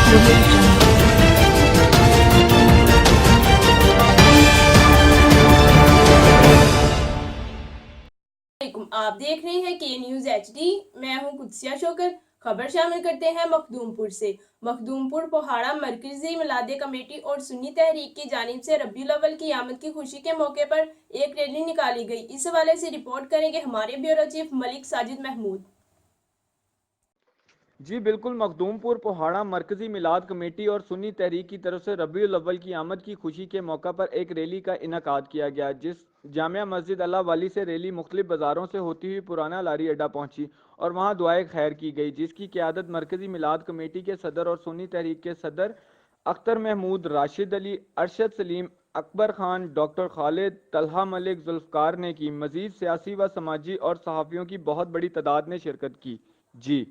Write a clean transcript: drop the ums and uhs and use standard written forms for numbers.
आप देख रहे हैं के न्यूज HD। मैं हूं कुदसिया शोकर। खबर शामिल करते हैं मखदूमपुर से। मखदूमपुर पोहाड़ा मरकजी मिलादे कमेटी और सुन्नी तहरीक की जानिब से रबीउल अव्वल की आमद की खुशी के मौके पर एक रैली निकाली गई। इस हवाले से रिपोर्ट करेंगे हमारे ब्यूरो चीफ मलिक साजिद महमूद। जी बिल्कुल, मखदूमपुर पोहाड़ा मरकजी मिलाद कमेटी और सुन्नी तहरीक की तरफ से रबीउल अव्वल की आमद की खुशी के मौका पर एक रैली का इनकाद किया गया, जिस जामिया मस्जिद अल्लाह वाली से रैली मुख्तलिफ बाज़ारों से होती हुई पुराना लारी अड्डा पहुंची और वहां दुआए खैर की गई, जिसकी क़यादत मरकजी मिलाद कमेटी के सदर और सुन्नी तहरीक के सदर अख्तर महमूद, राशिद अली, अरशद सलीम, अकबर खान, डॉक्टर खालिद, तलहा मलिक, जुल्फ़कार ने की। मजीद सियासी व समाजी और सहाफ़ियों की बहुत बड़ी तादाद ने शिरकत की। जी।